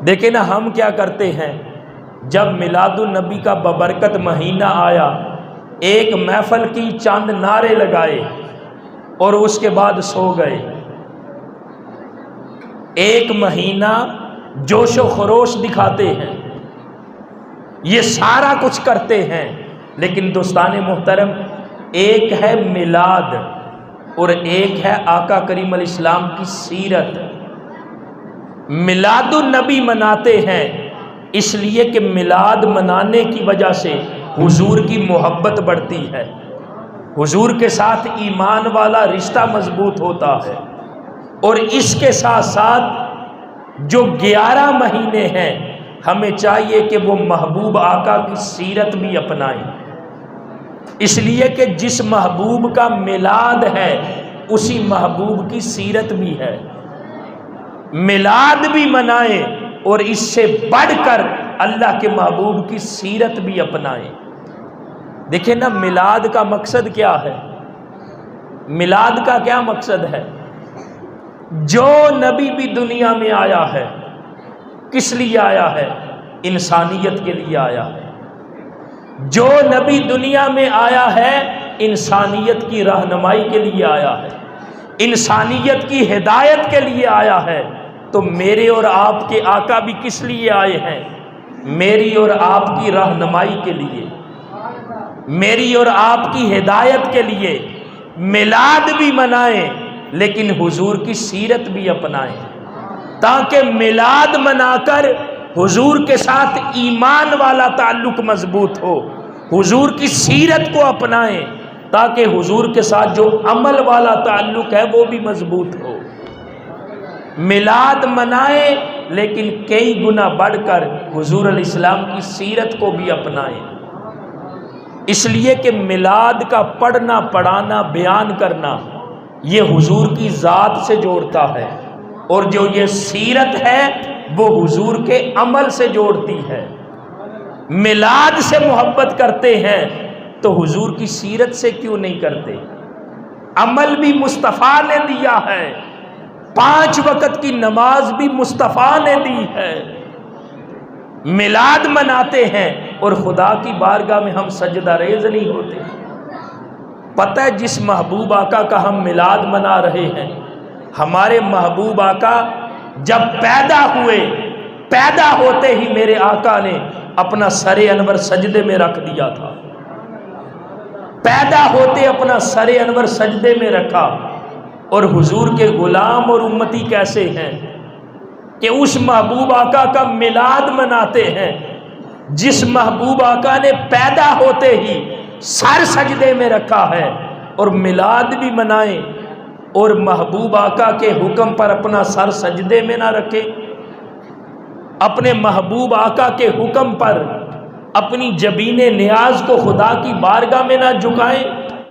دیکھیں نا ہم کیا کرتے ہیں، جب میلاد النبی کا ببرکت مہینہ آیا، ایک محفل کی، چاند نعرے لگائے اور اس کے بعد سو گئے۔ ایک مہینہ جوش و خروش دکھاتے ہیں، یہ سارا کچھ کرتے ہیں، لیکن دوستان محترم، ایک ہے میلاد اور ایک ہے آقا کریم علیہ السلام کی سیرت۔ میلاد النبی مناتے ہیں اس لیے کہ میلاد منانے کی وجہ سے حضور کی محبت بڑھتی ہے، حضور کے ساتھ ایمان والا رشتہ مضبوط ہوتا ہے، اور اس کے ساتھ ساتھ جو 11 مہینے ہیں ہمیں چاہیے کہ وہ محبوب آقا کی سیرت بھی اپنائیں، اس لیے کہ جس محبوب کا میلاد ہے اسی محبوب کی سیرت بھی ہے۔ میلاد بھی منائیں اور اس سے بڑھ کر اللہ کے محبوب کی سیرت بھی اپنائیں۔ دیکھیں نا میلاد کا مقصد کیا ہے، میلاد کا کیا مقصد ہے؟ جو نبی بھی دنیا میں آیا ہے کس لیے آیا ہے؟ انسانیت کے لیے آیا ہے۔ جو نبی دنیا میں آیا ہے انسانیت کی رہنمائی کے لیے آیا ہے، انسانیت کی ہدایت کے لیے آیا ہے۔ تو میرے اور آپ کے آقا بھی کس لیے آئے ہیں؟ میری اور آپ کی رہنمائی کے لیے، میری اور آپ کی ہدایت کے لیے۔ میلاد بھی منائیں لیکن حضور کی سیرت بھی اپنائیں، تاکہ میلاد منا کر حضور کے ساتھ ایمان والا تعلق مضبوط ہو، حضور کی سیرت کو اپنائیں تاکہ حضور کے ساتھ جو عمل والا تعلق ہے وہ بھی مضبوط ہو۔ میلاد منائیں لیکن کئی گنا بڑھ کر حضور علیہ السلام کی سیرت کو بھی اپنائیں، اس لیے کہ میلاد کا پڑھنا، پڑھانا، بیان کرنا یہ حضور کی ذات سے جوڑتا ہے، اور جو یہ سیرت ہے وہ حضور کے عمل سے جوڑتی ہے۔ میلاد سے محبت کرتے ہیں تو حضور کی سیرت سے کیوں نہیں کرتے؟ عمل بھی مصطفیٰ نے دیا ہے، 5 وقت کی نماز بھی مصطفیٰ نے دی ہے۔ میلاد مناتے ہیں اور خدا کی بارگاہ میں ہم سجدہ ریز نہیں ہوتے۔ پتہ ہے جس محبوب آقا کا ہم میلاد منا رہے ہیں، ہمارے محبوب آقا جب پیدا ہوئے، پیدا ہوتے ہی میرے آقا نے اپنا سر انور سجدے میں رکھ دیا تھا، پیدا ہوتے اپنا سر انور سجدے میں رکھا۔ اور حضور کے غلام اور امتی کیسے ہیں کہ اس محبوب آقا کا میلاد مناتے ہیں جس محبوب آقا نے پیدا ہوتے ہی سر سجدے میں رکھا ہے، اور میلاد بھی منائیں اور محبوب آقا کے حکم پر اپنا سر سجدے میں نہ رکھے، اپنے محبوب آقا کے حکم پر اپنی جبین نیاز کو خدا کی بارگاہ میں نہ جھکائیں۔